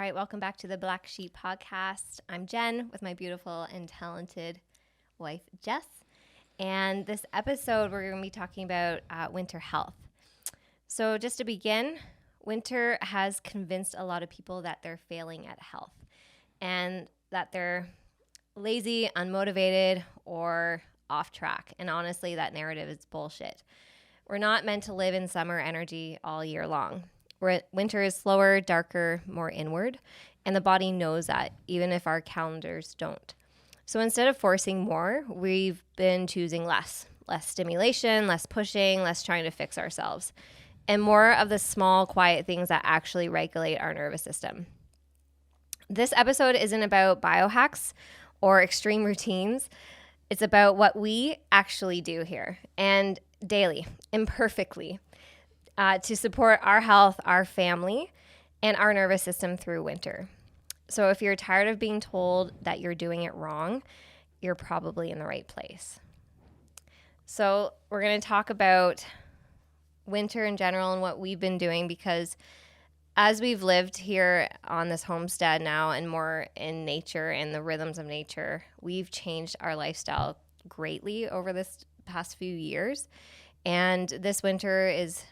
right, welcome back to the Black Sheep podcast. I'm Jen with my beautiful and talented wife, Jess. And this episode, we're going to be talking about winter health. So just to begin, winter has convinced a lot of people that they're failing at health and that they're lazy, unmotivated, or off track. And honestly, that narrative is bullshit. We're not meant to live in summer energy all year long. Winter is slower, darker, more inward, and the body knows that, even if our calendars don't. So instead of forcing more, we've been choosing less stimulation, less pushing, less trying to fix ourselves, and more of the small, quiet things that actually regulate our nervous system. This episode isn't about biohacks or extreme routines. It's about what we actually do here and daily, imperfectly, to support our health, our family, and our nervous system through winter. So if you're tired of being told that you're doing it wrong, you're probably in the right place. So we're going to talk about winter in general and what we've been doing, because as we've lived here on this homestead now and more in nature and the rhythms of nature, we've changed our lifestyle greatly over this past few years. And this winter is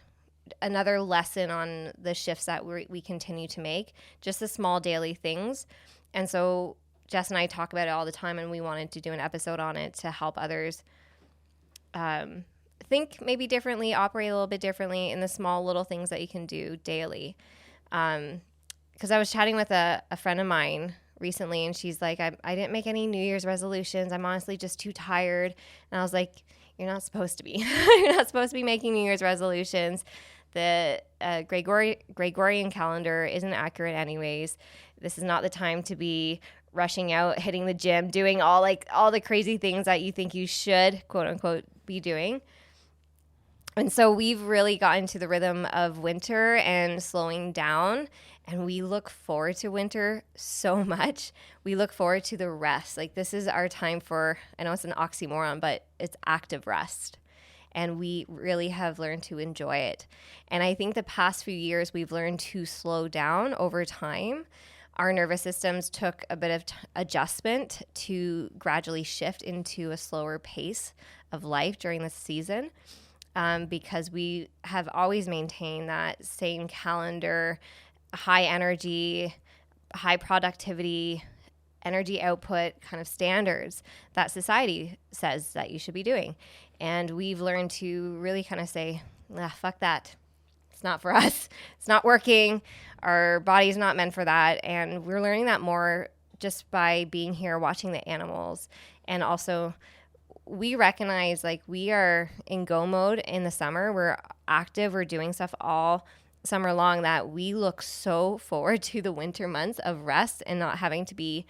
another lesson on the shifts that we continue to make, just the small daily things. And so Jess and I talk about it all the time, and we wanted to do an episode on it to help others think maybe differently, operate a little bit differently in the small little things that you can do daily. Because I was chatting with a friend of mine recently, and she's like, I didn't make any New Year's resolutions. I'm honestly just too tired. And I was like, you're not supposed to be. You're not supposed to be making New Year's resolutions. The Gregorian calendar isn't accurate anyways. This is not the time to be rushing out, hitting the gym, doing all the crazy things that you think you should, quote unquote, be doing. And so we've really gotten to the rhythm of winter and slowing down, and we look forward to winter so much. We look forward to the rest. Like, this is our time for, I know it's an oxymoron, but it's active rest. And we really have learned to enjoy it. And I think the past few years, we've learned to slow down over time. Our nervous systems took a bit of adjustment to gradually shift into a slower pace of life during this season. Because we have always maintained that same calendar, high energy, high productivity, energy output kind of standards that society says that you should be doing. And we've learned to really kind of say, fuck that. It's not for us. It's not working. Our body's not meant for that. And we're learning that more just by being here, watching the animals. And also, we recognize like we are in go mode in the summer. We're active. We're doing stuff all summer long, that we look so forward to the winter months of rest and not having to be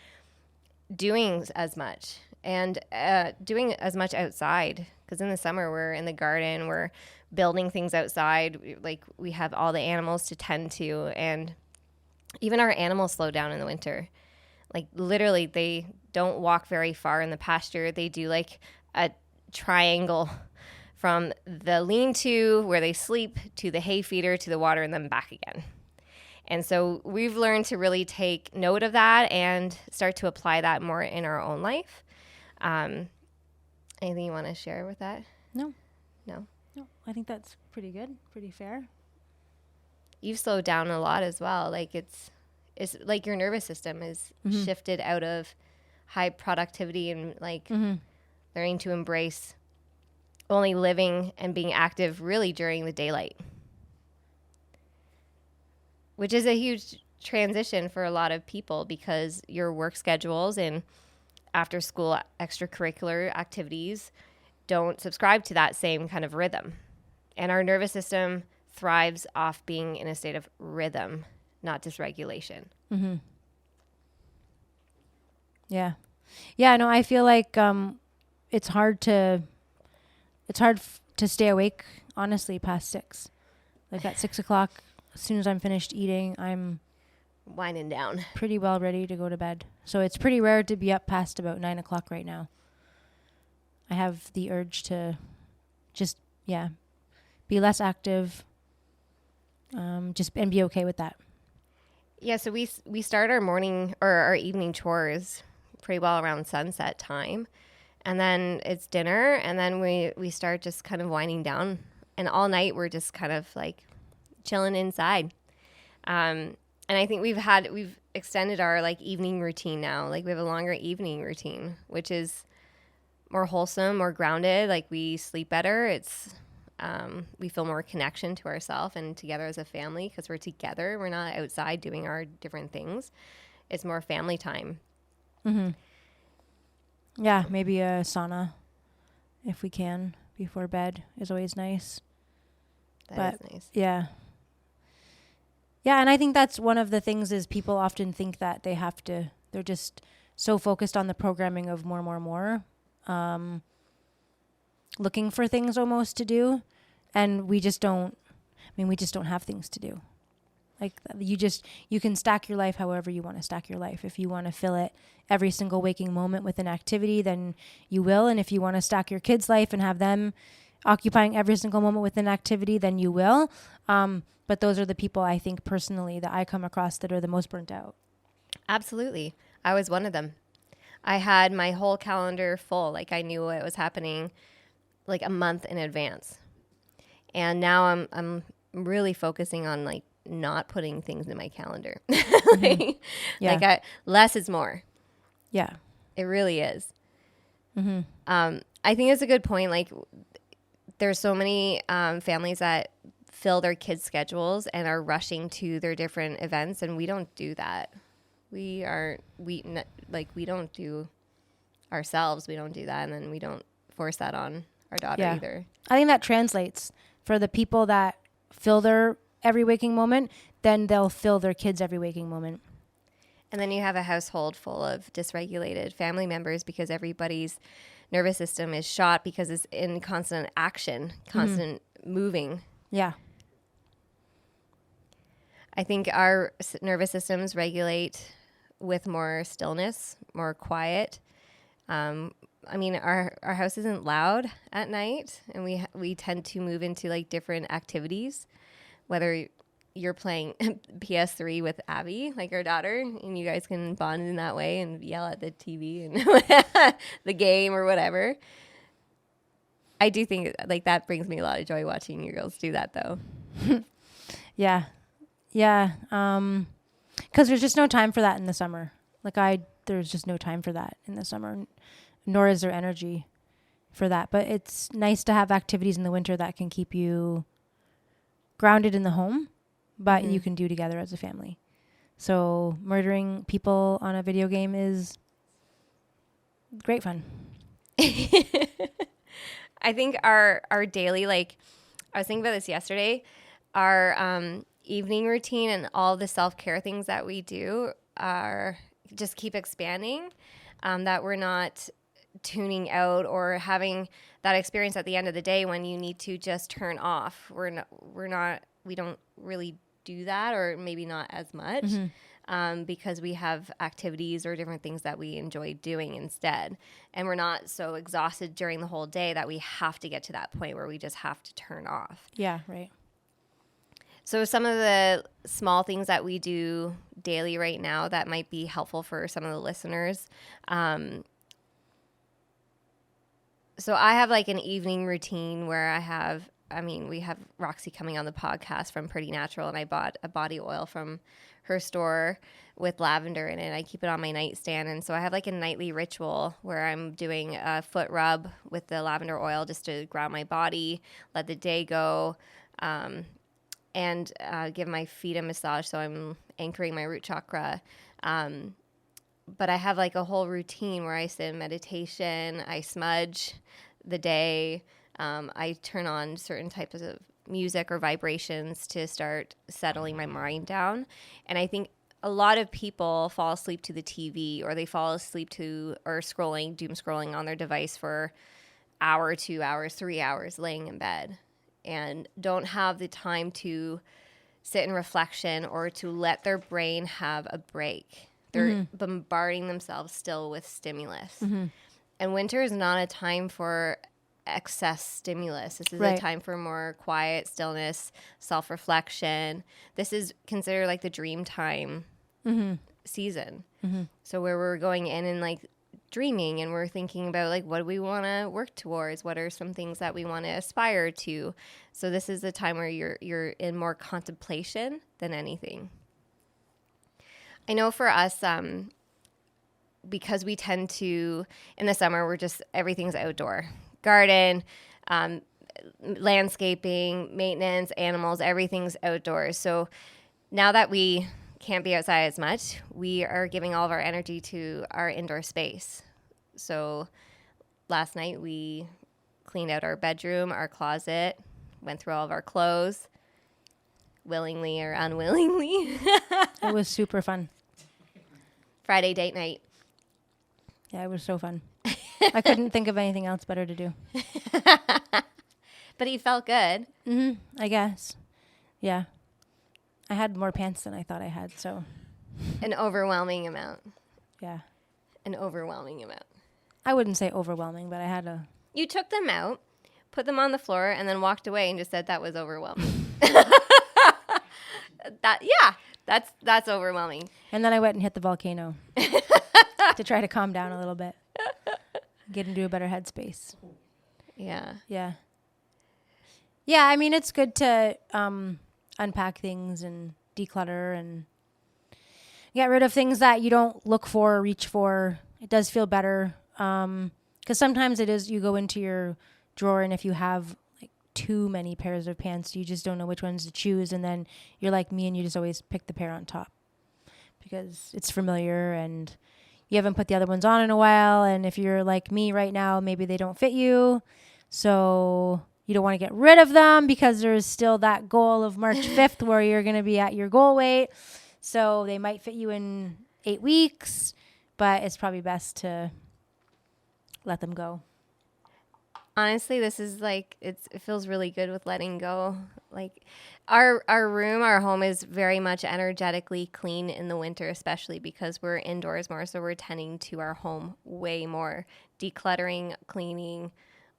doing as much and doing as much outside. Because in the summer, we're in the garden, we're building things outside. Like, we have all the animals to tend to, and even our animals slow down in the winter. Like, literally, they don't walk very far in the pasture. They do like a triangle from the lean-to where they sleep to the hay feeder to the water and then back again. And so we've learned to really take note of that and start to apply that more in our own life. Anything you want to share with that? No. I think that's pretty good, pretty fair. You've slowed down a lot as well. Like, it's like your nervous system is shifted out of high productivity and like learning to embrace only living and being active really during the daylight, which is a huge transition for a lot of people because your work schedules and after school extracurricular activities don't subscribe to that same kind of rhythm. And our nervous system thrives off being in a state of rhythm, not dysregulation. Mm-hmm. Yeah. No, I feel like it's hard to stay awake, honestly, past 6. Like at 6 o'clock, as soon as I'm finished eating, I'm winding down, pretty well ready to go to bed. So it's pretty rare to be up past about 9 o'clock right now. I have the urge to just, be less active, and be okay with that. Yeah, so we start our morning or our evening chores pretty well around sunset time. And then it's dinner, and then we start just kind of winding down. And all night we're just kind of like chilling inside. And I think we've extended our like evening routine now. Like we have a longer evening routine, which is more wholesome, more grounded. Like we sleep better. We feel more connection to ourselves and together as a family because we're together. We're not outside doing our different things. It's more family time. Mm-hmm. Yeah, maybe a sauna if we can before bed is always nice. That is nice. Yeah. Yeah, and I think that's one of the things is people often think that they're just so focused on the programming of more, looking for things almost to do. And we just don't have things to do. Like you can stack your life however you want to stack your life. If you want to fill it every single waking moment with an activity, then you will. And if you want to stack your kids' life and have them occupying every single moment with an activity, then you will. But those are the people I think personally that I come across that are the most burnt out. Absolutely. I was one of them. I had my whole calendar full. Like I knew what was happening like a month in advance. And now I'm really focusing on like not putting things in my calendar. Less is more. Yeah. It really is. Mm-hmm. I think it's a good point. Like there's so many families that fill their kids' schedules and are rushing to their different events, and we don't do that. We don't do ourselves. We don't do that, and then we don't force that on our daughter either. I think that translates for the people that fill their every waking moment, then they'll fill their kids' every waking moment. And then you have a household full of dysregulated family members because everybody's nervous system is shot because it's in constant action, constant moving. Yeah. I think our nervous systems regulate with more stillness, more quiet. I mean, our house isn't loud at night, and we tend to move into like different activities, whether you're playing PS3 with Abby, like our daughter, and you guys can bond in that way and yell at the TV and the game or whatever. I do think like that brings me a lot of joy watching you girls do that though. Yeah. Yeah. 'Cause there's just no time for that in the summer. There's just no time for that in the summer, nor is there energy for that. But it's nice to have activities in the winter that can keep you grounded in the home, but you can do together as a family. So murdering people on a video game is great fun. I think our daily, like, I was thinking about this yesterday, our evening routine and all the self-care things that we do are just keep expanding, that we're not tuning out or having that experience at the end of the day when you need to just turn off. We don't really do that, or maybe not as much, because we have activities or different things that we enjoy doing instead. And we're not so exhausted during the whole day that we have to get to that point where we just have to turn off. Yeah, right. So some of the small things that we do daily right now that might be helpful for some of the listeners. So I have like an evening routine where we have Roxy coming on the podcast from Pretty Natural, and I bought a body oil from her store with lavender in it. I keep it on my nightstand. And so I have like a nightly ritual where I'm doing a foot rub with the lavender oil just to ground my body, let the day go, and give my feet a massage. So I'm anchoring my root chakra. But I have like a whole routine where I sit in meditation, I smudge the day, I turn on certain types of music or vibrations to start settling my mind down. And I think a lot of people fall asleep to the TV, or they fall asleep to or doom scrolling on their device for hour, 2 hours, 3 hours laying in bed, and don't have the time to sit in reflection or to let their brain have a break. They're bombarding themselves still with stimulus. And winter is not a time for excess stimulus. This is a Right. time for more quiet, stillness, self-reflection. This is considered like the dream time season. So where we're going in and like dreaming, and we're thinking about like what do we want to work towards, what are some things that we want to aspire to. So this is the time where you're in more contemplation than anything. I know for us, because we tend to, in the summer, we're just, everything's outdoor. Garden, landscaping, maintenance, animals, everything's outdoors. So now that we can't be outside as much, we are giving all of our energy to our indoor space. So last night we cleaned out our bedroom, our closet, went through all of our clothes, willingly or unwillingly. It was super fun. Friday date night. Yeah, it was so fun. I couldn't think of anything else better to do. But he felt good. I guess. Yeah. I had more pants than I thought I had, so An overwhelming amount. yeah. An overwhelming amount. I wouldn't say overwhelming, but I had a... You took them out, put them on the floor, and then walked away and just said that was overwhelming. That's overwhelming. And then I went and hit the volcano to try to calm down a little bit. Get into a better headspace. Yeah. Yeah. Yeah, I mean, it's good to unpack things and declutter and get rid of things that you don't look for or reach for. It does feel better. Because sometimes it is, you go into your drawer, and if you have like too many pairs of pants, you just don't know which ones to choose. And then you're like me, and you just always pick the pair on top because it's familiar and you haven't put the other ones on in a while. And if you're like me right now, maybe they don't fit you. So you don't want to get rid of them because there's still that goal of March 5th where you're going to be at your goal weight. So they might fit you in 8 weeks, but it's probably best to let them go. Honestly, this is like, it feels really good with letting go. Like our room, our home is very much energetically clean in the winter, especially because we're indoors more. So we're tending to our home way more, decluttering, cleaning,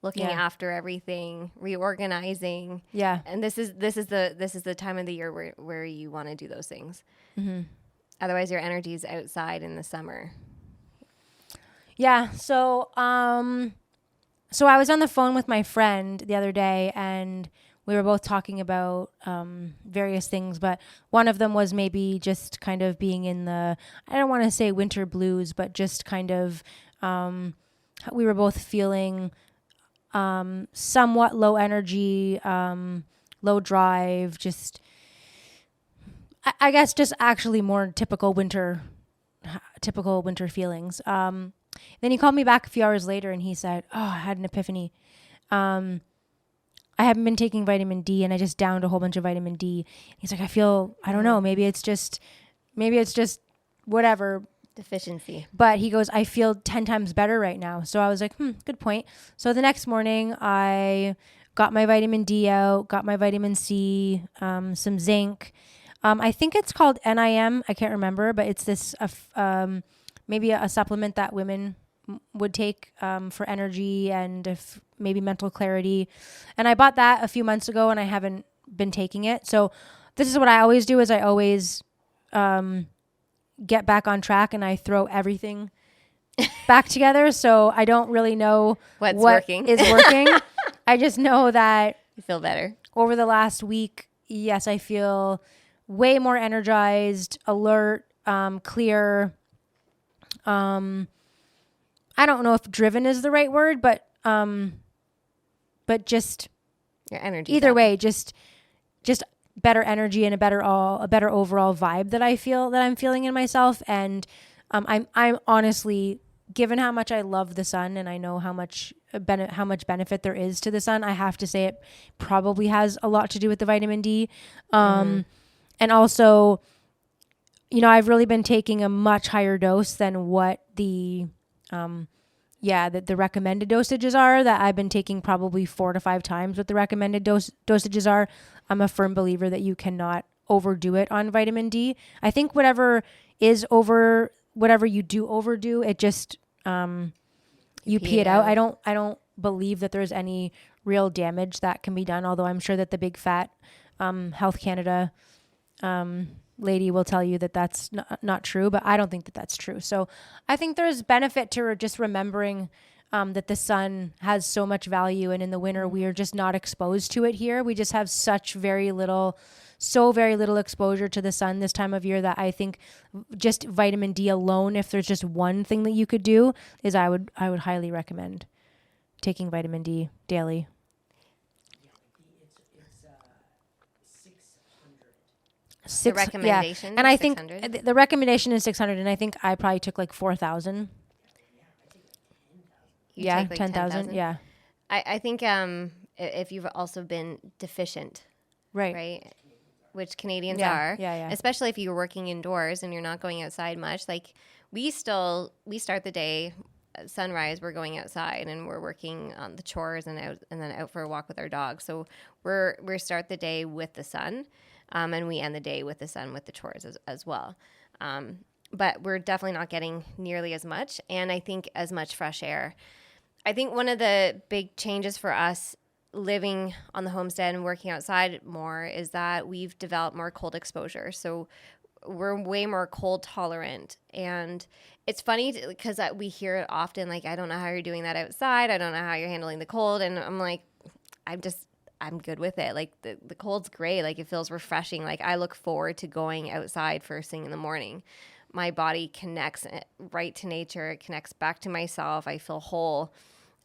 looking after everything, reorganizing. Yeah. And this is the time of the year where you want to do those things. Otherwise your energy is outside in the summer. Yeah. So I was on the phone with my friend the other day, and we were both talking about various things, but one of them was maybe just kind of being in the, I don't want to say winter blues, but just kind of, we were both feeling somewhat low energy, low drive, just, I guess just actually more typical winter feelings. Then he called me back a few hours later and he said, "Oh, I had an epiphany. I haven't been taking vitamin D, and I just downed a whole bunch of vitamin D." He's like, I don't know, maybe it's just whatever Deficiency. But he goes, "I feel 10 times better right now." So I was like, good point. So the next morning I got my vitamin D out, got my vitamin C, some zinc. I think it's called NIM. I can't remember, but it's this, maybe a supplement that women would take for energy and maybe mental clarity. And I bought that a few months ago, and I haven't been taking it. So this is what I always do: is I always get back on track, and I throw everything back together. So I don't really know what working is working. I just know that you feel better. Over the last week, yes, I feel way more energized, alert, clear. I don't know if driven is the right word, but just your energy. Either way, just better energy and a better overall vibe that I'm feeling in myself. And I'm honestly, given how much I love the sun and I know how much benefit there is to the sun, I have to say it probably has a lot to do with the vitamin D. And also, I've really been taking a much higher dose than what the recommended dosages are, that I've been taking probably 4 to 5 times what the recommended dosages are. I'm a firm believer that you cannot overdo it on vitamin D. I think whatever you do overdo, it just, you pee it out. I don't believe that there's any real damage that can be done. Although I'm sure that the big fat Health Canada lady will tell you that that's not true, but I don't think that that's true. So I think there's benefit to just remembering that the sun has so much value, and in the winter we are just not exposed to it here. We just have very little exposure to the sun this time of year that I think just vitamin D alone, if there's just one thing that you could do, is I would highly recommend taking vitamin D daily. The recommendation, and I 600? think the recommendation is 600, and I think I probably took like 4,000. Yeah, take like 10,000. Yeah, I think if you've also been deficient, right, which Canadians are, especially if you're working indoors and you're not going outside much. Like we start the day at sunrise, we're going outside and we're working on the chores and then out for a walk with our dog. So we start the day with the sun. And we end the day with the sun, with the chores as well. But we're definitely not getting nearly as much, and I think as much fresh air. I think one of the big changes for us living on the homestead and working outside more is that we've developed more cold exposure. So we're way more cold tolerant. And it's funny because we hear it often, like, I don't know how you're doing that outside. I don't know how you're handling the cold. And I'm like, I'm good with it. Like the cold's great. Like it feels refreshing. Like I look forward to going outside first thing in the morning. My body connects right to nature. It connects back to myself. I feel whole.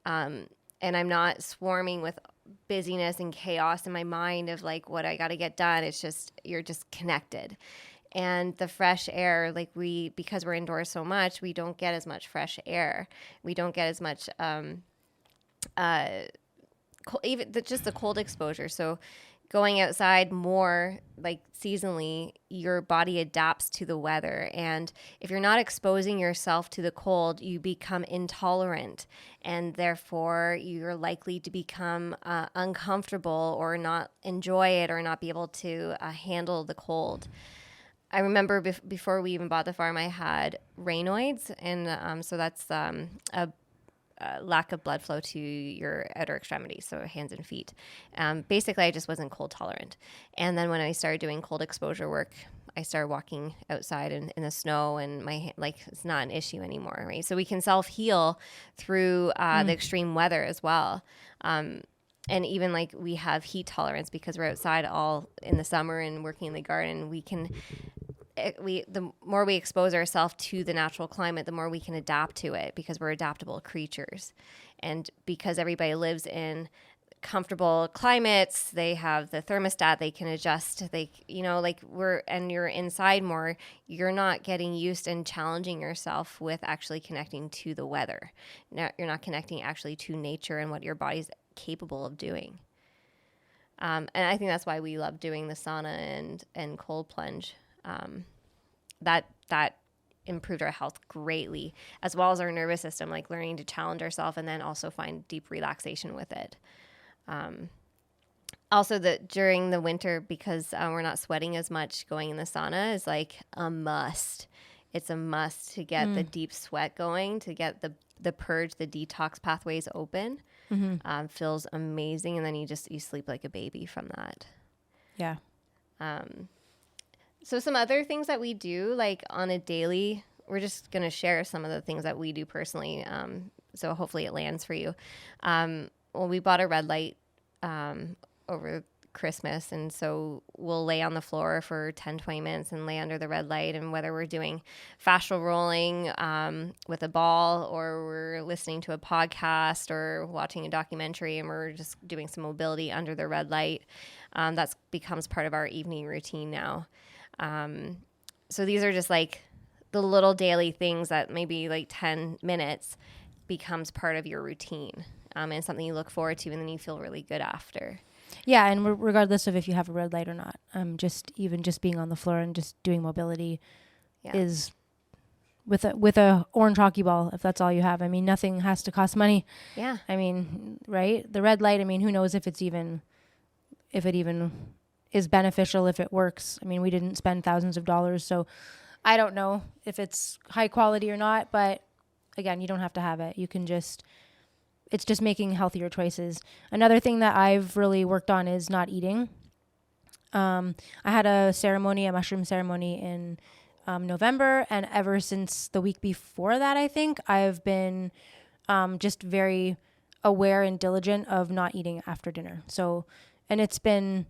And I'm not swarming with busyness and chaos in my mind of like what I got to get done. It's just, you're just connected. And the fresh air, like because we're indoors so much, we don't get as much fresh air. We don't get as much, even just the cold exposure. So going outside more, like seasonally, your body adapts to the weather. And if you're not exposing yourself to the cold, you become intolerant. And therefore, you're likely to become uncomfortable or not enjoy it or not be able to handle the cold. I remember before we even bought the farm, I had Raynaud's. And so that's a lack of blood flow to your outer extremities, so hands and feet. Basically, I just wasn't cold tolerant. And then when I started doing cold exposure work, I started walking outside in the snow, and it's not an issue anymore, right? So we can self-heal through the extreme weather as well. And even like we have heat tolerance because we're outside all in the summer and working in the garden. The more we expose ourselves to the natural climate, the more we can adapt to it because we're adaptable creatures. And because everybody lives in comfortable climates, they have the thermostat, they can adjust. And you're inside more, you're not getting used and challenging yourself with actually connecting to the weather. Now, you're not connecting actually to nature and what your body's capable of doing. And I think that's why we love doing the sauna and cold plunge. That improved our health greatly, as well as our nervous system, like learning to challenge ourselves and then also find deep relaxation with it. Also, during the winter, because we're not sweating as much, going in the sauna is like a must. It's a must to get the deep sweat going, to get the purge, the detox pathways open. Feels amazing, and then you sleep like a baby from that. Yeah. So some other things that we do, like on a daily, we're just going to share some of the things that we do personally. So hopefully it lands for you. We bought a red light over Christmas. And so we'll lay on the floor for 10, 20 minutes and lay under the red light. And whether we're doing fascial rolling with a ball, or we're listening to a podcast or watching a documentary, and we're just doing some mobility under the red light, that becomes part of our evening routine now. So these are just like the little daily things that maybe like 10 minutes becomes part of your routine, and something you look forward to, and then you feel really good after. Yeah, and regardless of if you have a red light or not, just being on the floor and just doing mobility is with a orange hockey ball, if that's all you have. I mean, nothing has to cost money. Yeah. I mean, right? The red light, I mean, who knows if it even is beneficial, if it works. I mean, we didn't spend thousands of dollars, so I don't know if it's high quality or not, but again, you don't have to have it. You can just it's just making healthier choices. Another thing that I've really worked on is not eating. I had a mushroom ceremony in November, and ever since the week before that, I think I've been just very aware and diligent of not eating after dinner. So, and it's been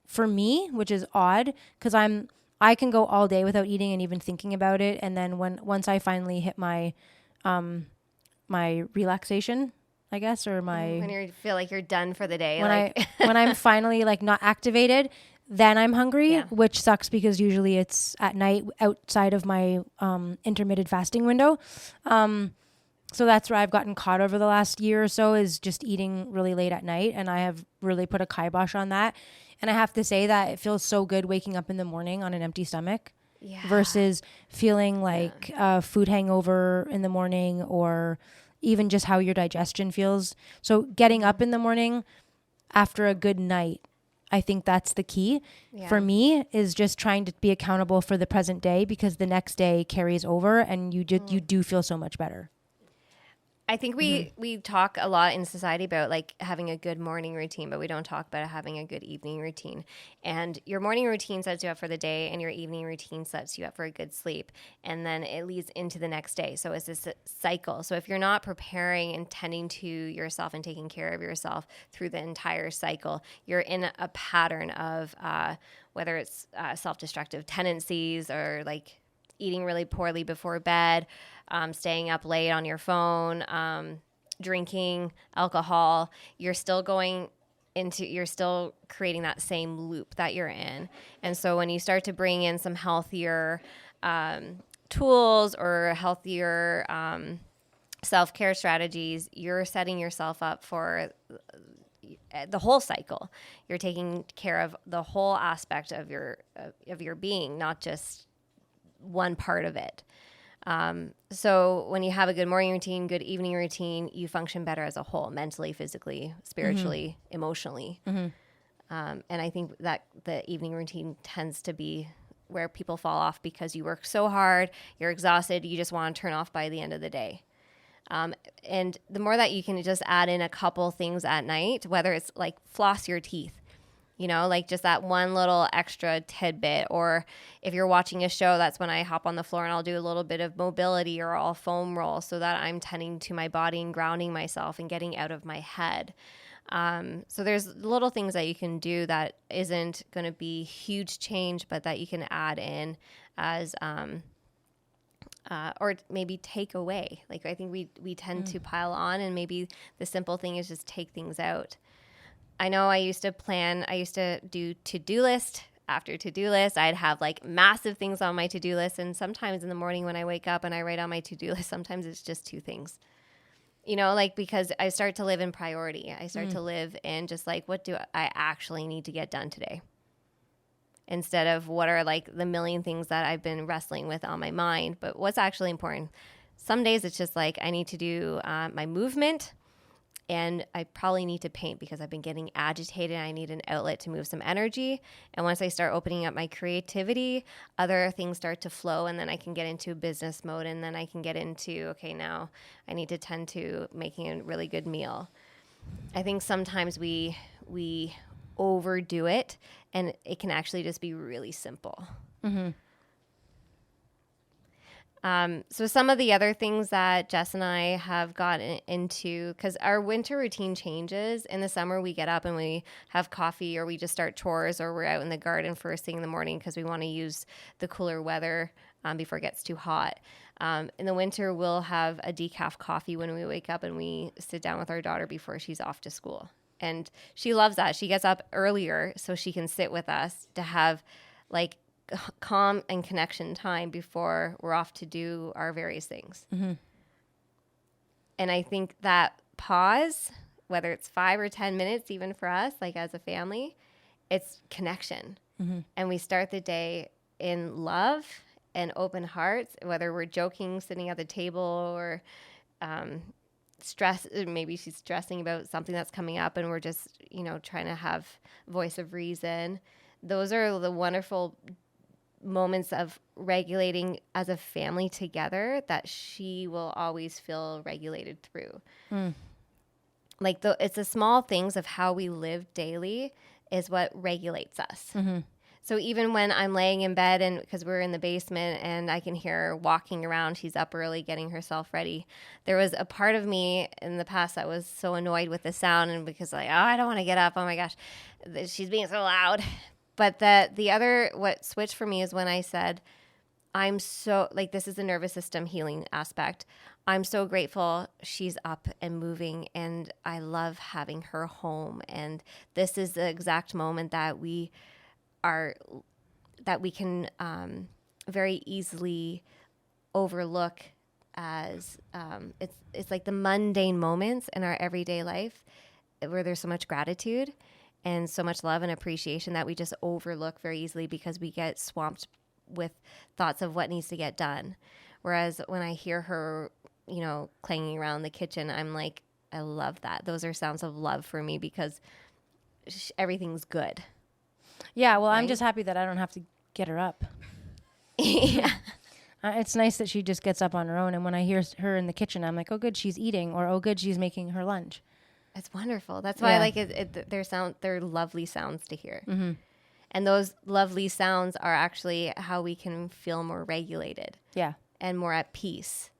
for me, which is odd because I can go all day without eating and even thinking about it, and then once I finally hit my my relaxation, I guess, or my when you feel like you're done for the day, when like when I'm finally like not activated, then I'm hungry, Yeah. which sucks because usually it's at night outside of my intermittent fasting window. So that's where I've gotten caught over the last year or so, is just eating really late at night, and I have really put a kibosh on that. And I have to say that it feels so good waking up in the morning on an empty stomach yeah. versus feeling like food hangover in the morning, or even just how your digestion feels. So getting up in the morning after a good night, I think that's the key for me, is just trying to be accountable for the present day, because the next day carries over and you do feel so much better. I think we talk a lot in society about like having a good morning routine, but we don't talk about having a good evening routine. And your morning routine sets you up for the day, and your evening routine sets you up for a good sleep. And then it leads into the next day. So it's this cycle. So if you're not preparing and tending to yourself and taking care of yourself through the entire cycle, you're in a pattern of whether it's self-destructive tendencies, or like eating really poorly before bed, staying up late on your phone, drinking alcohol. You're still creating that same loop that you're in. And so when you start to bring in some healthier tools or healthier self-care strategies, you're setting yourself up for the whole cycle. You're taking care of the whole aspect of your being, not just one part of it. So when you have a good morning routine, good evening routine, you function better as a whole, mentally, physically, spiritually, emotionally. And I think that the evening routine tends to be where people fall off, because you work so hard, you're exhausted, you just want to turn off by the end of the day. And the more that you can just add in a couple things at night, whether it's like floss your teeth, like just that one little extra tidbit. Or if you're watching a show, that's when I hop on the floor and I'll do a little bit of mobility, or I'll foam roll, so that I'm tending to my body and grounding myself and getting out of my head. So there's little things that you can do that isn't going to be huge change, but that you can add in as, or maybe take away. Like I think we tend to pile on, and maybe the simple thing is just take things out. I know I used to do to-do list after to-do list. I'd have like massive things on my to-do list. And sometimes in the morning when I wake up and I write on my to-do list, sometimes it's just two things, because I start to live in priority. I start to live in just like, what do I actually need to get done today? Instead of what are like the million things that I've been wrestling with on my mind, but what's actually important. Some days it's just like, I need to do my movement. And I probably need to paint because I've been getting agitated. I need an outlet to move some energy. And once I start opening up my creativity, other things start to flow. And then I can get into business mode. And then I can get into, okay, now I need to tend to making a really good meal. I think sometimes we overdo it, and it can actually just be really simple. Mm-hmm. So some of the other things that Jess and I have gotten into, because our winter routine changes. In the summer, we get up and we have coffee, or we just start chores, or we're out in the garden first thing in the morning because we want to use the cooler weather before it gets too hot. In the winter, we'll have a decaf coffee when we wake up, and we sit down with our daughter before she's off to school. And she loves that. She gets up earlier so she can sit with us to have like calm and connection time before we're off to do our various things. Mm-hmm. And I think that pause, whether it's 5 or 10 minutes, even for us, like as a family, it's connection. Mm-hmm. And we start the day in love and open hearts, whether we're joking, sitting at the table, or maybe she's stressing about something that's coming up, and we're just, trying to have voice of reason. Those are the wonderful moments of regulating as a family together that she will always feel regulated through. Like it's the small things of how we live daily is what regulates us. So even when I'm laying in bed, and because we're in the basement and I can hear her walking around, she's up early getting herself ready. There was a part of me in the past that was so annoyed with the sound, and because like, oh, I don't want to get up. Oh my gosh, she's being so loud. But the other, what switched for me is when I said, I'm so, like, this is the nervous system healing aspect. I'm so grateful she's up and moving, and I love having her home. And this is the exact moment that we can very easily overlook as it's like the mundane moments in our everyday life where there's so much gratitude and so much love and appreciation that we just overlook very easily because we get swamped with thoughts of what needs to get done. Whereas when I hear her, clanging around the kitchen, I'm like, I love that. Those are sounds of love for me because everything's good. Yeah, well, right? I'm just happy that I don't have to get her up. Yeah. It's nice that she just gets up on her own. And when I hear her in the kitchen, I'm like, oh, good, she's eating. Or, oh, good, she's making her lunch. It's wonderful. That's why I like it. They're lovely sounds to hear. And those lovely sounds are actually how we can feel more regulated. Yeah. And more at peace,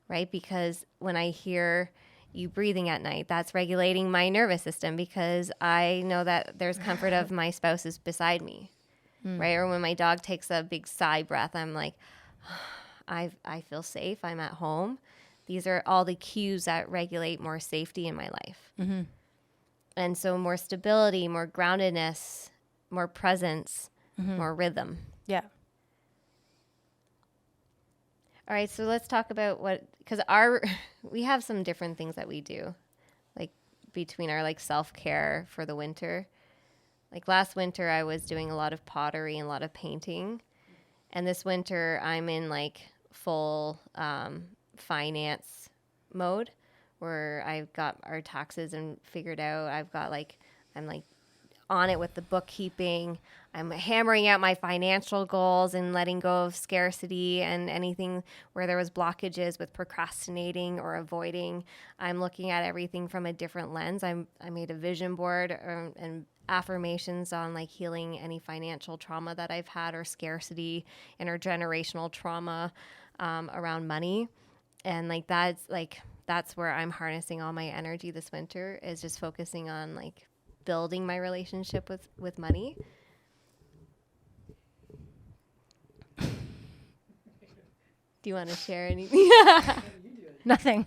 right? Because when I hear you breathing at night, that's regulating my nervous system because I know that there's comfort of my spouse is beside me, right? Or when my dog takes a big sigh breath, I'm like, I feel safe. I'm at home. These are all the cues that regulate more safety in my life. And so more stability, more groundedness, more presence, more rhythm. Yeah. All right, so let's talk about because we have some different things that we do, like between our like self-care for the winter. Like last winter, I was doing a lot of pottery and a lot of painting. And this winter, I'm in like full finance mode where I've got our taxes and figured out. I'm like on it with the bookkeeping. I'm hammering out my financial goals and letting go of scarcity and anything where there was blockages with procrastinating or avoiding. I'm looking at everything from a different lens. I made a vision board and affirmations on like healing any financial trauma that I've had or scarcity, intergenerational trauma around money. And that's where I'm harnessing all my energy this winter is just focusing on like building my relationship with money. Do you want to share anything? Nothing.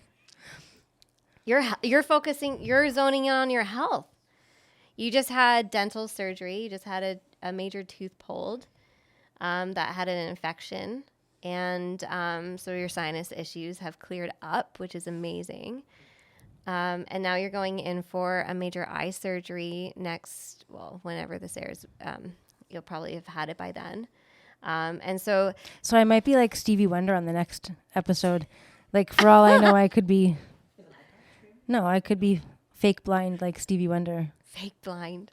You're focusing, you're zoning in on your health. You just had dental surgery. You just had a major tooth pulled that had an infection. And so your sinus issues have cleared up, which is amazing. And now you're going in for a major eye surgery whenever this airs, you'll probably have had it by then. And so I might be like Stevie Wonder on the next episode. Like for all I know, I could be fake blind like Stevie Wonder. Fake blind.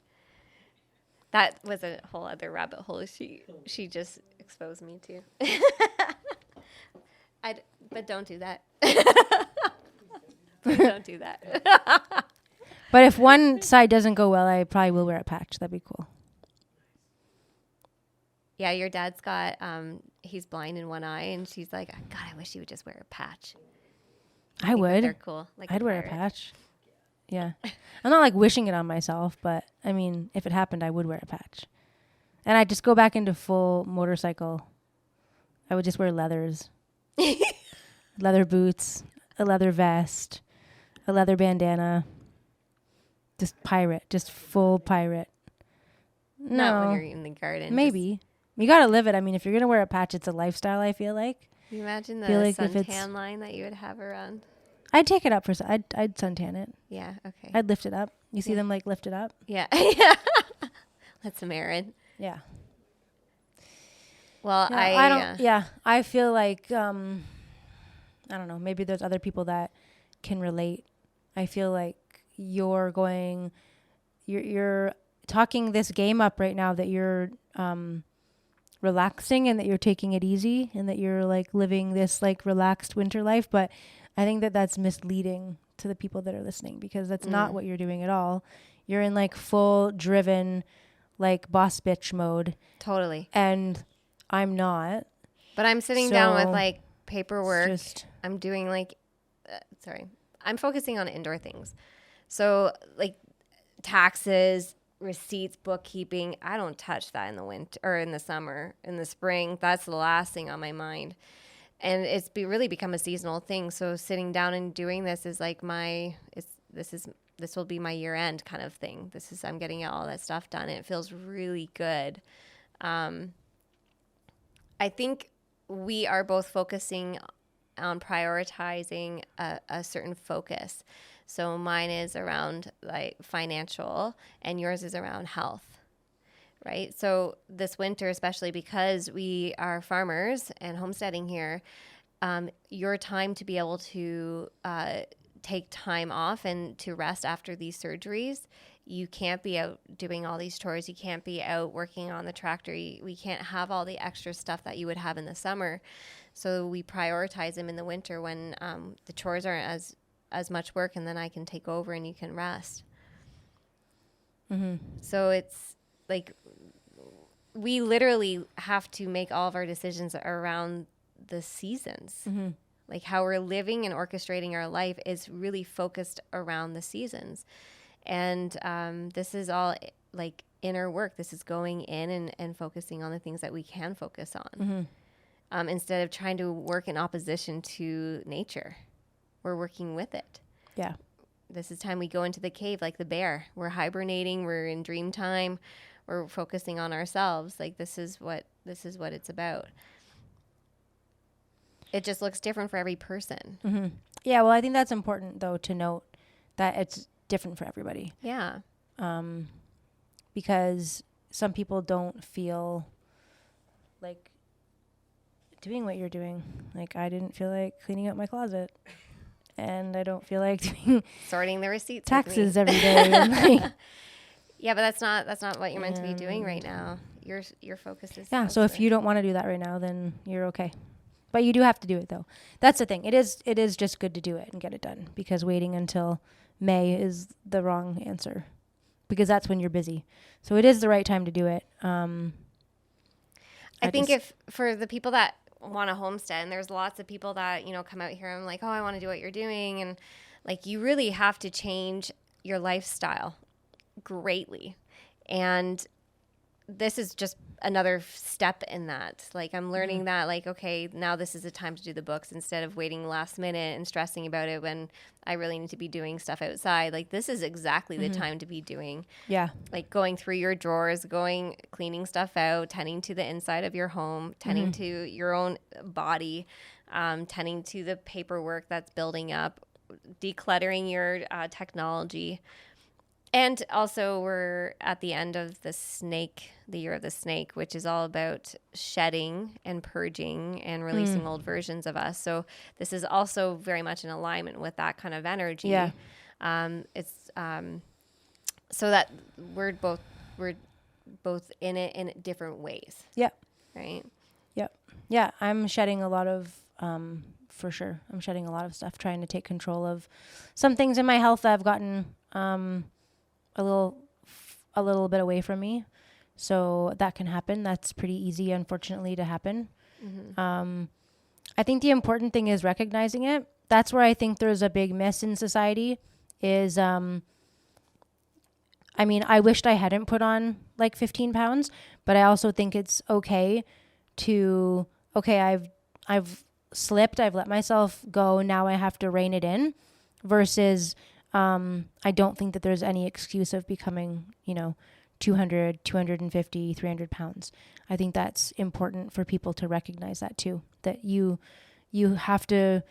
That was a whole other rabbit hole she just exposed me to. But don't do that. Don't do that. But if one side doesn't go well, I probably will wear a patch. That'd be cool. Yeah, your dad's got, he's blind in one eye, and she's like, God, I wish you would just wear a patch. I would. They're cool. Like I'd wear a patch. Yeah. I'm not like wishing it on myself, but I mean, if it happened, I would wear a patch. And I'd just go back into full motorcycle. I would just wear leathers. Leather boots, a leather vest, a leather bandana. Just pirate, just full pirate. Not when you're in the garden. Maybe. You got to live it. I mean, if you're going to wear a patch, it's a lifestyle, I feel like. Can you imagine the suntan line that you would have around? I'd take it up I'd suntan it. Yeah, okay. I'd lift it up. You see them like lift it up? Yeah. That's some Aaron. Yeah. Well, I feel like, I don't know, maybe there's other people that can relate. I feel like you're talking this game up right now that you're relaxing and that you're taking it easy and that you're like living this like relaxed winter life. But I think that that's misleading to the people that are listening, because that's not what you're doing at all. You're in like full driven, like boss bitch mode. Totally. And I'm not. But I'm sitting down with So like paperwork. just I'm doing like, I'm focusing on indoor things. So like taxes, receipts, bookkeeping, I don't touch that in the winter or in the summer. In the spring, that's the last thing on my mind. And it's really become a seasonal thing. So sitting down and doing this is like this will be my year end kind of thing. I'm getting all that stuff done. And it feels really good. I think we are both focusing on prioritizing a certain focus. So mine is around like financial and yours is around health. Right. So this winter, especially because we are farmers and homesteading here, your time to be able to take time off and to rest after these surgeries, you can't be out doing all these chores. You can't be out working on the tractor. We can't have all the extra stuff that you would have in the summer. So we prioritize them in the winter when the chores aren't as much work, and then I can take over and you can rest. Mm-hmm. So it's like we literally have to make all of our decisions around the seasons. Mm-hmm. Like how we're living and orchestrating our life is really focused around the seasons. And this is all like inner work. This is going in and focusing on the things that we can focus on. Mm-hmm. Instead of trying to work in opposition to nature. We're working with it. Yeah. This is time we go into the cave like the bear. We're hibernating. We're in dream time. We're focusing on ourselves. Like this is what it's about. It just looks different for every person. Mm-hmm. Yeah. Well, I think that's important though to note that it's different for everybody. Yeah. Because some people don't feel like doing what you're doing. Like I didn't feel like cleaning up my closet. And I don't feel like doing sorting the receipts, taxes every day. Yeah, but that's not what you're meant to be doing right now. Your focus is yeah. So if you don't want to do that right now, then you're okay. But you do have to do it though. That's the thing. It is just good to do it and get it done, because waiting until May is the wrong answer, because that's when you're busy. So it is the right time to do it. I think if for the people that want to homestead, and there's lots of people that come out here and I'm like, oh, I want to do what you're doing, and like you really have to change your lifestyle greatly, and this is just another step in that. Like I'm learning that like, okay, now this is the time to do the books instead of waiting last minute and stressing about it when I really need to be doing stuff outside. Like this is exactly the time to be doing. Yeah. Like going through your drawers, cleaning stuff out, tending to the inside of your home, tending to your own body, tending to the paperwork that's building up, decluttering your technology. And also we're at the end of the year of the snake, which is all about shedding and purging and releasing old versions of us. So this is also very much in alignment with that kind of energy. Yeah. It's so that we're both in it in different ways. Yeah. Right. Yep. Yeah. I'm shedding a lot of, for sure. I'm shedding a lot of stuff, trying to take control of some things in my health that I've gotten, a little bit away from me. So that can happen. That's pretty easy, unfortunately, to happen. Mm-hmm. I think the important thing is recognizing it. That's where I think there's a big miss in society is, I wished I hadn't put on like 15 pounds, but I also think it's okay, I've slipped, I've let myself go. Now I have to rein it in versus, I don't think that there's any excuse of becoming, 200, 250, 300 pounds. I think that's important for people to recognize that too, that you have to,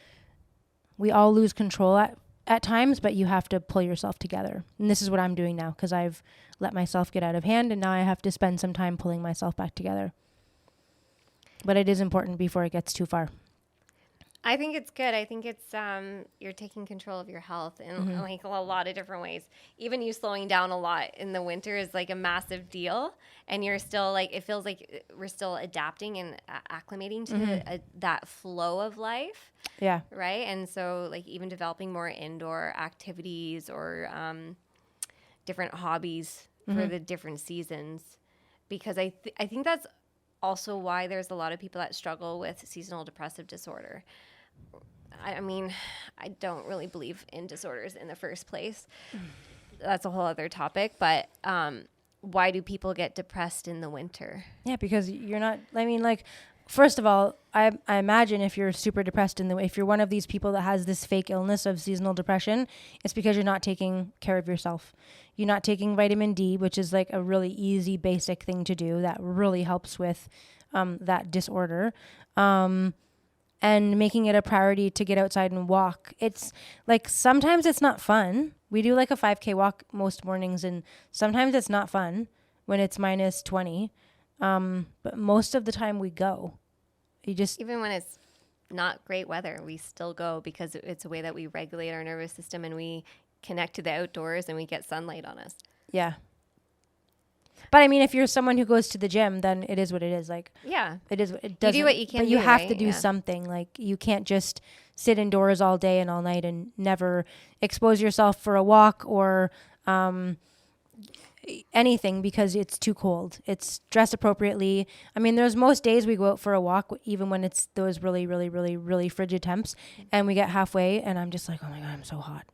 we all lose control at times, but you have to pull yourself together. And this is what I'm doing now, because I've let myself get out of hand and now I have to spend some time pulling myself back together. But it is important before it gets too far. I think it's good. I think it's you're taking control of your health in like a lot of different ways. Even you slowing down a lot in the winter is like a massive deal, and you're still like it feels like we're still adapting and acclimating to that flow of life, Yeah. right? And so like even developing more indoor activities or different hobbies for the different seasons, because I think that's also why there's a lot of people that struggle with seasonal depressive disorder. I mean, I don't really believe in disorders in the first place. That's a whole other topic. But why do people get depressed in the winter? Yeah, because you're not, I mean, like, first of all, I imagine if you're super depressed if you're one of these people that has this fake illness of seasonal depression, it's because you're not taking care of yourself. You're not taking vitamin D, which is like a really easy, basic thing to do that really helps with that disorder. And making it a priority to get outside and walk. It's like sometimes it's not fun. We do like a 5K walk most mornings, and sometimes it's not fun when it's minus 20. But most of the time we go. You just, Even when it's not great weather, we still go because it's a way that we regulate our nervous system and we connect to the outdoors and we get sunlight on us. yeah. But I mean, if you're someone who goes to the gym, then it is what it is. Like, Yeah. it is. It You doesn't. do what you can But you do, have right? to do Yeah. something. Like, you can't just sit indoors all day and all night and never expose yourself for a walk or anything because it's too cold. It's dress appropriately. I mean, there's most days we go out for a walk, even when it's those really, really, really, really frigid temps, and we get halfway, and I'm just like, oh my God, I'm so hot.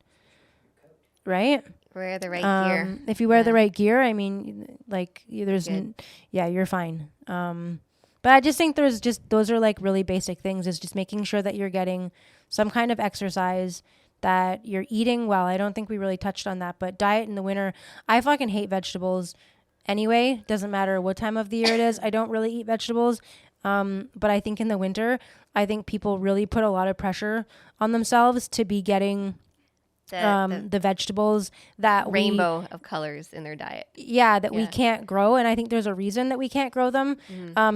Right? Wear the right gear. If you wear the Yeah. right gear, I mean, like Good. yeah, you're fine. But I just think those are like really basic things, is just making sure that you're getting some kind of exercise, that you're eating well. I don't think we really touched on that, but diet in the winter, I fucking hate vegetables anyway. Doesn't matter what time of the year it is. I don't really eat vegetables. But I think in the winter, I think people really put a lot of pressure on themselves to be getting the vegetables that rainbow of colors in their diet. we can't grow. And I think there's a reason that we can't grow them.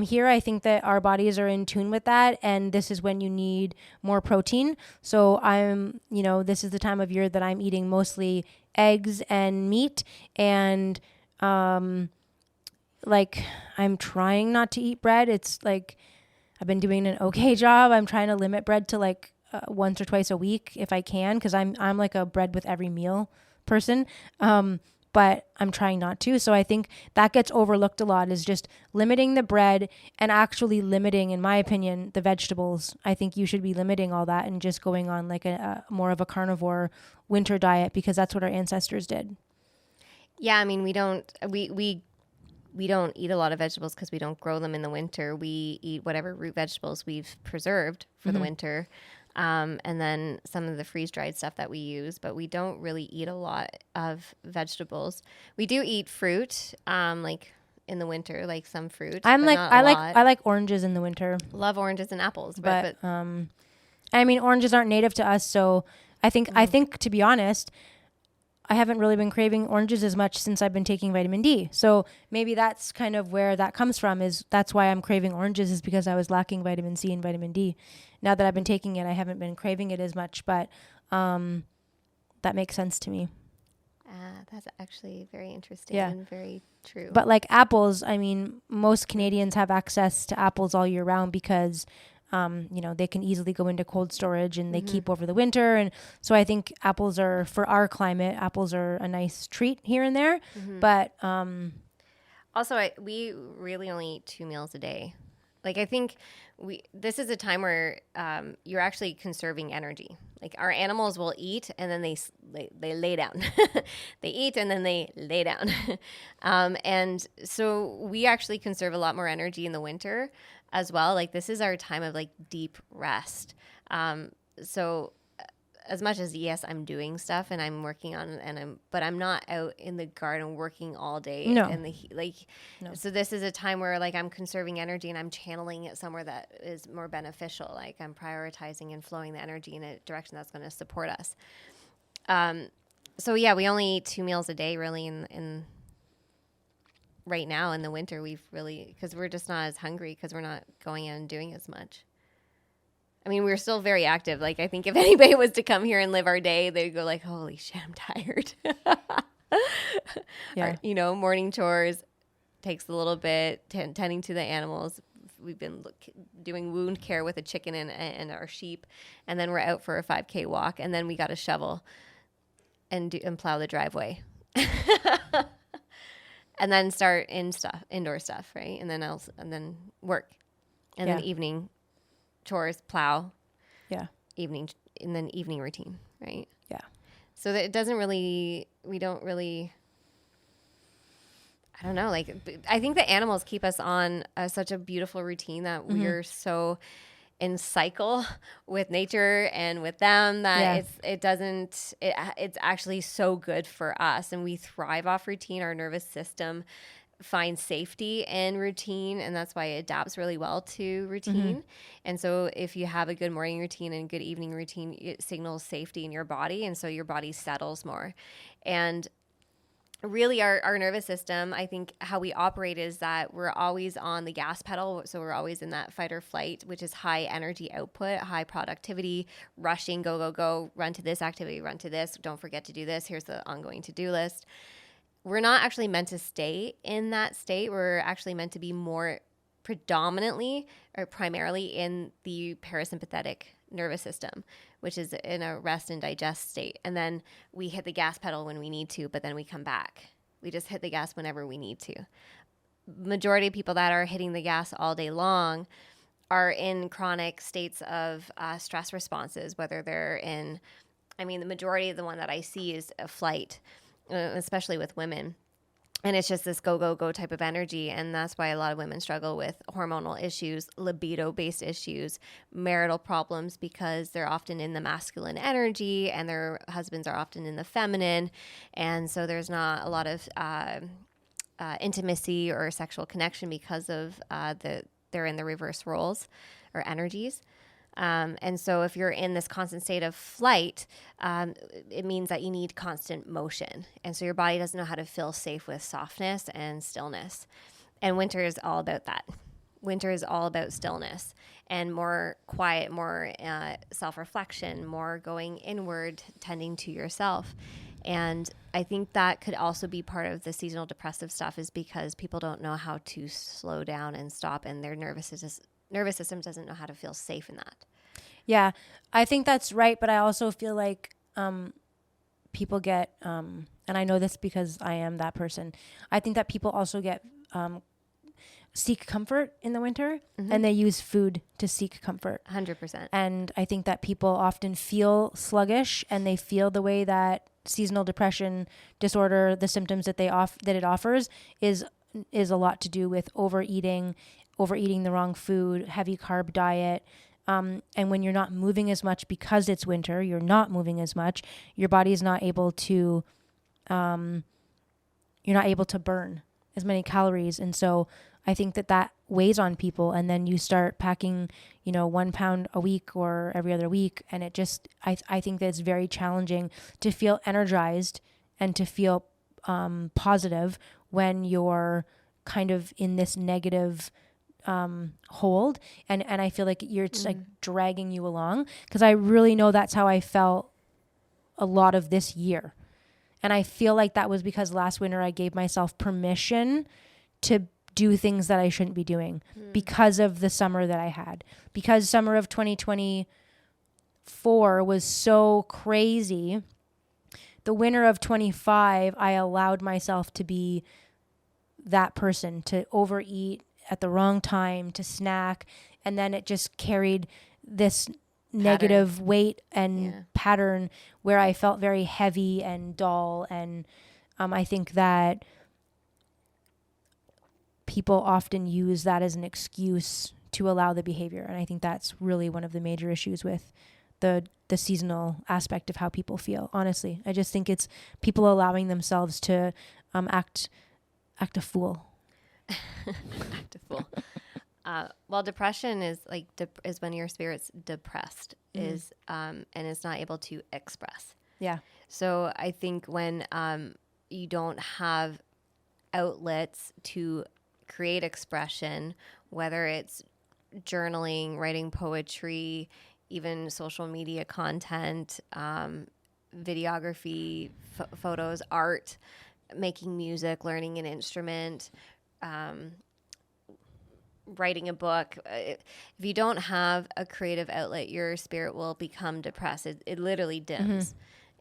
Here, I think that our bodies are in tune with that. And this is when you need more protein. So this is the time of year that I'm eating mostly eggs and meat. And like, I'm trying not to eat bread. It's like, I've been doing an okay job. I'm trying to limit bread to like once or twice a week if I can, because I'm like a bread with every meal person. But I'm trying not to. So I think that gets overlooked a lot, is just limiting the bread and actually limiting, in my opinion, the vegetables. I think you should be limiting all that and just going on like a more of a carnivore winter diet, because that's what our ancestors did. Yeah, I mean, we don't eat a lot of vegetables because we don't grow them in the winter. We eat whatever root vegetables we've preserved for the winter. And then some of the freeze-dried stuff that we use, but we don't really eat a lot of vegetables. We do eat fruit, like in the winter, like some fruit. I lot. like oranges in the winter, Love oranges and apples, but I mean, oranges aren't native to us, so I think to be honest, I haven't really been craving oranges as much since I've been taking vitamin D. So maybe that's kind of where that comes from, is that's why I'm craving oranges, is because I was lacking vitamin C and vitamin D. Now that I've been taking it, I haven't been craving it as much, but that makes sense to me. That's actually very interesting and very true. But like apples, I mean, most Canadians have access to apples all year round because they can easily go into cold storage and they keep over the winter. And so I think apples are, for our climate, apples are a nice treat here and there. But also, we really only eat 2 meals a day. Like, I think this is a time where you're actually conserving energy. Like, our animals will eat and then they lay down. They eat and then they lay down. And so we actually conserve a lot more energy in the winter as well. Like, this is our time of like deep rest. So as much as, yes, I'm doing stuff and I'm working on but I'm not out in the garden working all day. No. In the heat. So this is a time where like I'm conserving energy and I'm channeling it somewhere that is more beneficial. Like, I'm prioritizing and flowing the energy in a direction that's going to support us. So yeah, we only eat 2 meals a day really in right now in the winter. We've really, because we're just not as hungry because we're not going out and doing as much. I mean, we're still very active. Like, I think if anybody was to come here and live our day, they'd go like, holy shit, I'm tired. Yeah. Our, morning chores takes a little bit, tending to the animals. We've been doing wound care with a chicken and our sheep. And then we're out for a 5K walk. And then we got a shovel and plow the driveway. And then start indoor stuff, right? And then work. And then evening chores, plow. Yeah. Evening routine, right? Yeah. So that we don't really, I don't know. Like, I think the animals keep us on such a beautiful routine that we're so in cycle with nature and with them that it's actually so good for us, and we thrive off routine. Our nervous system finds safety in routine, and that's why it adapts really well to routine. And so if you have a good morning routine and good evening routine, it signals safety in your body, and so your body settles more. And really our nervous system, I think how we operate is that we're always on the gas pedal. So we're always in that fight or flight, which is high energy output, high productivity, rushing, go, run to this activity, run to this. Don't forget to do this. Here's the ongoing to-do list. We're not actually meant to stay in that state. We're actually meant to be more predominantly or primarily in the parasympathetic nervous system, which is in a rest and digest state. And then we hit the gas pedal when we need to, but then we come back. We just hit the gas whenever we need to. Majority of people that are hitting the gas all day long are in chronic states of stress responses, whether they're in, the majority of the one that I see is a flight, especially with women. And it's just this go type of energy. And that's why a lot of women struggle with hormonal issues, libido-based issues, marital problems, because they're often in the masculine energy and their husbands are often in the feminine. And so there's not a lot of intimacy or sexual connection because of they're in the reverse roles or energies. And so if you're in this constant state of flight, it means that you need constant motion. And so your body doesn't know how to feel safe with softness and stillness. And winter is all about that. Winter is all about stillness and more quiet, more self-reflection, more going inward, tending to yourself. And I think that could also be part of the seasonal depressive stuff, is because people don't know how to slow down and stop, and their nervous system doesn't know how to feel safe in that. Yeah, I think that's right. But I also feel like people get, and I know this because I am that person, I think that people also get seek comfort in the winter, and they use food to seek comfort. 100%. And I think that people often feel sluggish, and they feel the way that seasonal depression disorder, the symptoms that that it offers is a lot to do with overeating the wrong food, heavy carb diet. And when you're not moving as much because it's winter, you're not moving as much, your body is not able to, you're not able to burn as many calories. And so I think that weighs on people. And then you start packing, 1 pound a week or every other week. And it just, I think that it's very challenging to feel energized and to feel positive when you're kind of in this negative hold. And I feel like it's like dragging you along, because I really know that's how I felt a lot of this year. And I feel like that was because last winter I gave myself permission to do things that I shouldn't be doing because of the summer that I had. Because summer of 2024 was so crazy. The winter of 25, I allowed myself to be that person, to overeat at the wrong time, to snack. And then it just carried this negative weight and pattern where I felt very heavy and dull. And I think that people often use that as an excuse to allow the behavior. And I think that's really one of the major issues with the seasonal aspect of how people feel. Honestly, I just think it's people allowing themselves to act a fool. Act a fool. Well, depression is like is when your spirit's depressed, is and is not able to express. Yeah. So I think when you don't have outlets to create expression, whether it's journaling, writing poetry, even social media content, videography, photos, art, making music, learning an instrument, writing a book. If you don't have a creative outlet, your spirit will become depressed. It literally dims.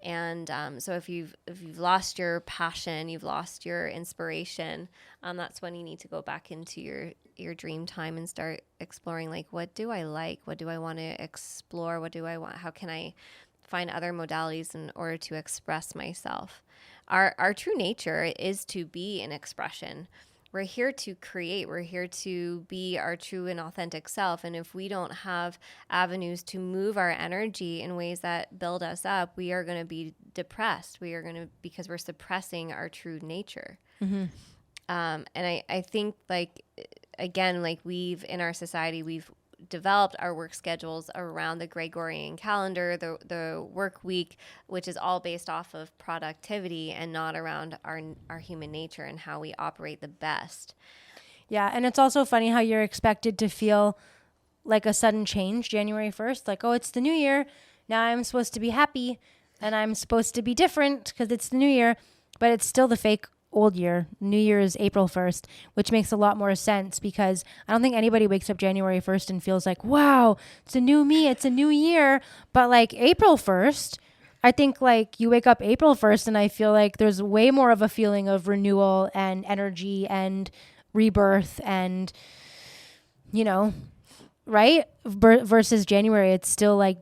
And so if you've lost your passion, you've lost your inspiration, that's when you need to go back into your dream time and start exploring, like, what do I like? What do I want to explore? What do I want? How can I find other modalities in order to express myself? Our true nature is to be an expression. We're here to create. We're here to be our true and authentic self. And if we don't have avenues to move our energy in ways that build us up, we are going to be depressed. Because we're suppressing our true nature. And I think, like, again, like, in our society, we've developed our work schedules around the Gregorian calendar, the work week, which is all based off of productivity and not around our human nature and how we operate the best. Yeah, and it's also funny how you're expected to feel like a sudden change January 1st, like, oh, it's the new year, now I'm supposed to be happy and I'm supposed to be different because it's the new year, but it's still the fake old year. New Year is April 1st, which makes a lot more sense because I don't think anybody wakes up January 1st and feels like, wow, it's a new me, it's a new year. But like April 1st, I think like you wake up April 1st and I feel like there's way more of a feeling of renewal and energy and rebirth and, you know, right? Versus January, it's still like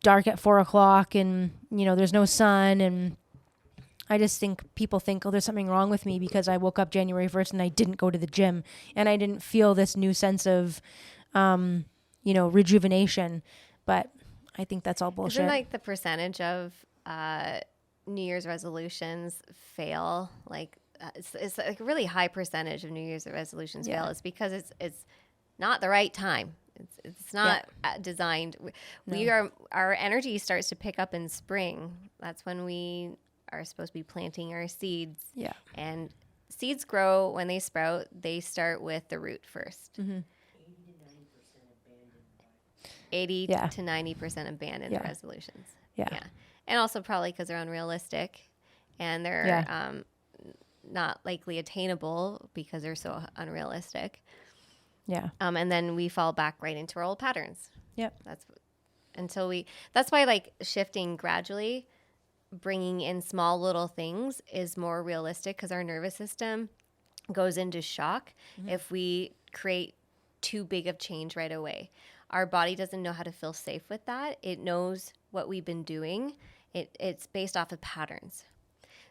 dark at 4:00 and, you know, there's no sun. And I just think people think, oh, there's something wrong with me because I woke up January 1st and I didn't go to the gym and I didn't feel this new sense of, rejuvenation. But I think that's all bullshit. Isn't like the percentage of New Year's resolutions fail? Like it's like a really high percentage of New Year's resolutions fail. It's because it's not the right time. It's not designed. Our energy starts to pick up in spring. That's when we are supposed to be planting our seeds. Yeah. And seeds grow when they sprout. They start with the root first. 80 to 90% abandon the resolutions. Yeah. And also probably because they're unrealistic and they're not likely attainable because they're so unrealistic. Yeah. And then we fall back right into our old patterns. Yep. That's why like shifting gradually, bringing in small little things is more realistic because our nervous system goes into shock if we create too big of change right away. Our body doesn't know how to feel safe with that. It knows what we've been doing. It's based off of patterns.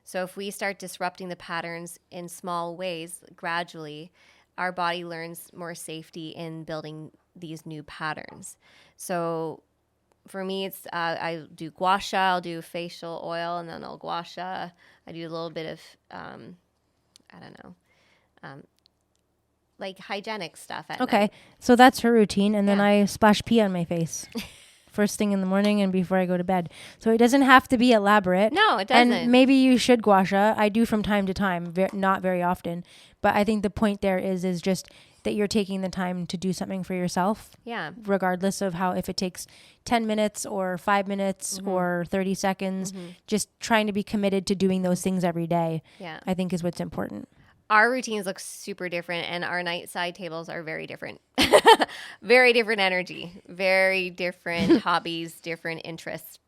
So if we start disrupting the patterns in small ways gradually, our body learns more safety in building these new patterns. So for me, it's I do gua sha, I'll do facial oil, and then I'll gua sha. I do a little bit of, like hygienic stuff at night. So that's her routine, and then I splash pee on my face first thing in the morning and before I go to bed. So it doesn't have to be elaborate. No, it doesn't. And maybe you should gua sha. I do from time to time, not very often. But I think the point there is just that you're taking the time to do something for yourself. Yeah. Regardless of if it takes 10 minutes or 5 minutes or 30 seconds, just trying to be committed to doing those things every day, I think is what's important. Our routines look super different and our night side tables are very different. Very different energy, very different hobbies, different interests.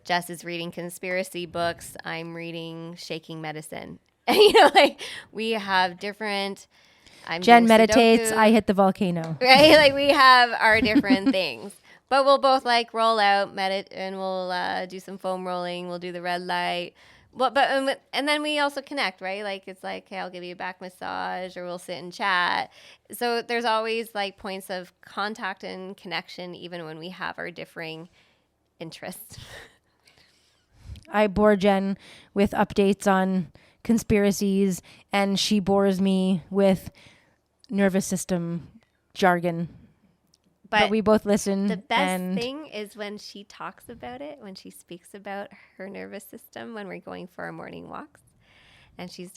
Jess is reading conspiracy books. I'm reading shaking medicine. We have different... Jen meditates. I hit the volcano. Right? Like we have our different things. But we'll both like roll out, and we'll do some foam rolling. We'll do the red light. Well, and then we also connect, right? Like it's like, hey, I'll give you a back massage, or we'll sit and chat. So there's always like points of contact and connection, even when we have our differing interests. I bore Jen with updates on conspiracies, and she bores me with nervous system jargon. But we both listen. The best thing is when she talks about it, when she speaks about her nervous system, when we're going for our morning walks, and she's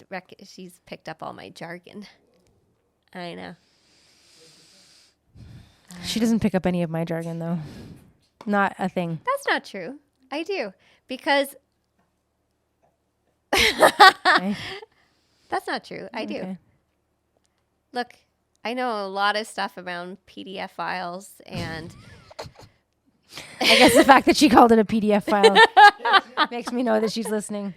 picked up all my jargon. I know. She doesn't pick up any of my jargon, though. not a thing. That's not true. I do. Because Okay. that's not true. I do. Okay. Look, I know a lot of stuff around PDF files and I guess the fact that she called it a PDF file makes me know that she's listening.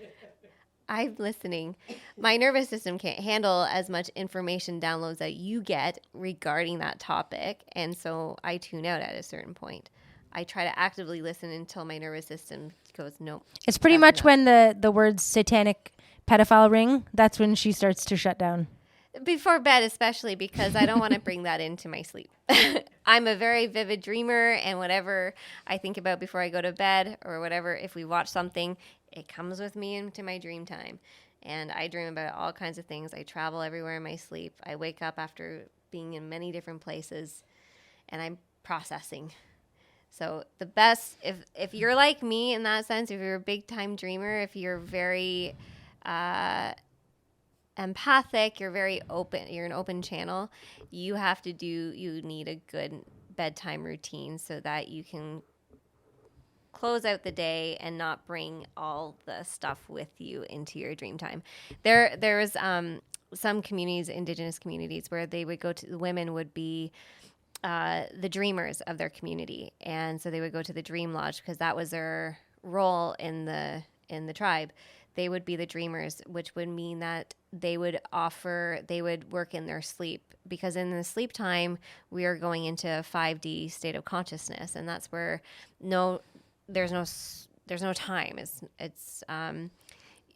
I'm listening. My nervous system can't handle as much information downloads that you get regarding that topic. And so I tune out at a certain point. I try to actively listen until my nervous system goes, no. It's pretty that's much enough. when the words satanic pedophile ring, that's when she starts to shut down. Before bed, especially because I don't want to bring that into my sleep. I'm a very vivid dreamer, and whatever I think about before I go to bed or whatever, if we watch something, it comes with me into my dream time. And I dream about all kinds of things. I travel everywhere in my sleep. I wake up after being in many different places, and I'm processing. So the best, if you're like me in that sense, if you're a big time dreamer, if you're very empathic, you're very open, you're an open channel, you need a good bedtime routine so that you can close out the day and not bring all the stuff with you into your dream time. There's some communities, indigenous communities, where they would go to, the women would be the dreamers of their community, and so they would go to the dream lodge because that was their role in the tribe. They would be the dreamers, which would mean that they would work in their sleep, because in the sleep time we are going into a 5D state of consciousness, and that's where there's no time. It's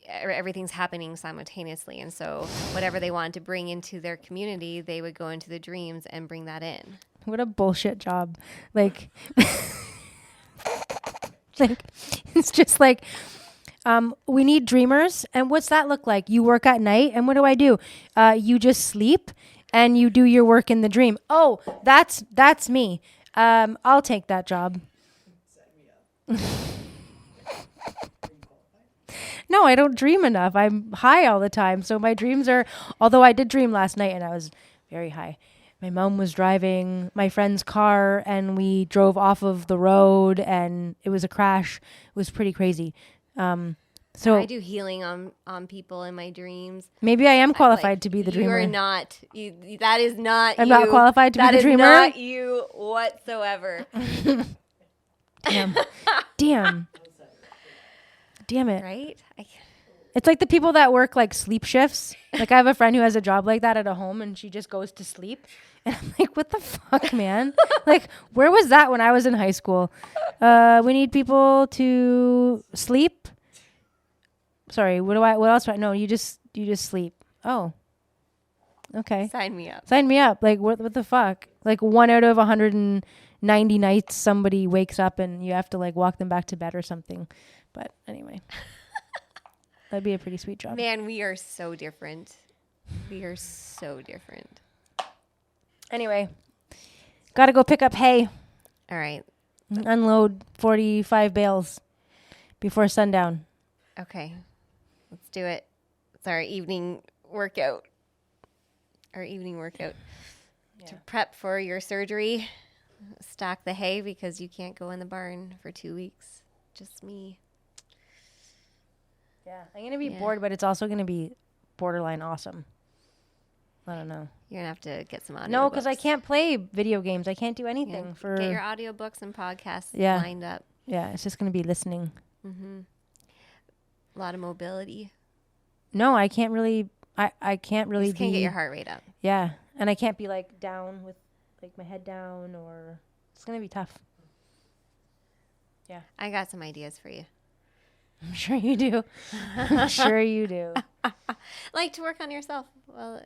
everything's happening simultaneously, and so whatever they wanted to bring into their community, they would go into the dreams and bring that in. What a bullshit job. Like, like it's just like, we need dreamers. And what's that look like? You work at night, and what do? You just sleep and you do your work in the dream. Oh, that's me. I'll take that job. No, I don't dream enough. I'm high all the time. So my dreams are, although I did dream last night and I was very high. My mom was driving my friend's car and we drove off of the road and it was a crash. It was pretty crazy. So I do healing on people in my dreams. Maybe I am qualified to be the dreamer. You are not. That is not I'm you. not qualified to be the dreamer? That is not you whatsoever. Damn. Damn it. Right? It's like the people that work like sleep shifts. Like I have a friend who has a job like that at a home and she just goes to sleep. And I'm like, what the fuck, man? Like, where was that when I was in high school? We need people to sleep. Sorry, what else do I know? You just sleep. Oh. Okay. Sign me up. Sign me up. Like, what the fuck? Like 1 out of 190 nights somebody wakes up and you have to like walk them back to bed or something. But anyway. That'd be a pretty sweet job. Man, we are so different. We are so different. Anyway, gotta go pick up hay. All right. Unload 45 bales before sundown. Okay. Let's do it. It's our evening workout. To prep for your surgery. Stack the hay because you can't go in the barn for 2 weeks. Just me. Yeah, I'm going to be bored, but it's also going to be borderline awesome. I don't know. You're going to have to get some audiobooks. No, because I can't play video games. I can't do anything. Get your audiobooks and podcasts lined up. Yeah, it's just going to be listening. Mm-hmm. A lot of mobility. No, I can't really. I can't really. You just can't get your heart rate up. Yeah, and I can't be like down with like my head down, or it's going to be tough. Yeah. I got some ideas for you. I'm sure you do. I'm sure you do. Like to work on yourself. Well,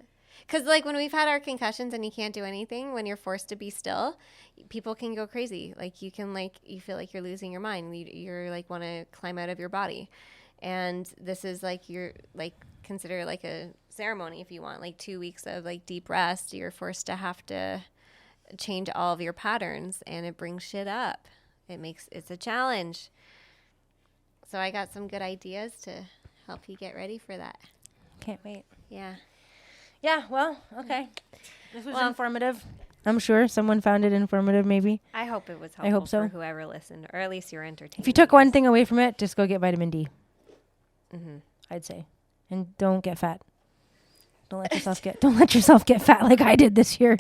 because like when we've had our concussions and you can't do anything, when you're forced to be still, people can go crazy. Like you can you feel like you're losing your mind. You're like want to climb out of your body. And this is like consider like a ceremony if you want, like 2 weeks of like deep rest. You're forced to have to change all of your patterns and it brings shit up. It's a challenge. So I got some good ideas to help you get ready for that. Can't wait. Yeah. Yeah, well, okay. This was informative. I'm sure someone found it informative, maybe. I hope it was helpful I hope so. for whoever listened, or at least you're entertained. If you took one thing away from it, just go get vitamin D. Mm-hmm. I'd say. And don't get fat. Don't let yourself get fat like I did this year.